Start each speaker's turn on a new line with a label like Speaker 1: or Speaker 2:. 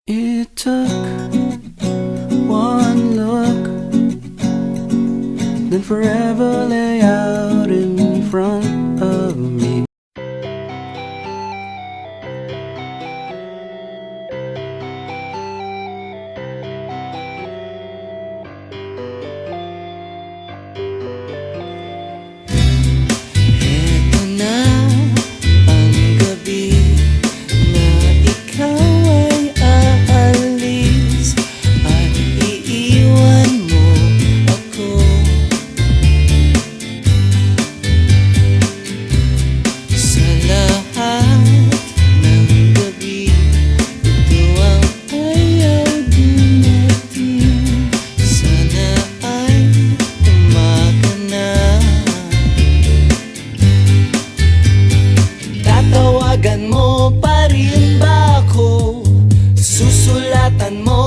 Speaker 1: It took one look, then forever lay out in front of me. Eto na ang gabi na ikaw ay aalis at iiwan mo ako. Sa lahat ng gabi, ito ang ayaw dumating. Sana ay tumaga na. Tatawagan mo pa rin ba ako? Susulatan mo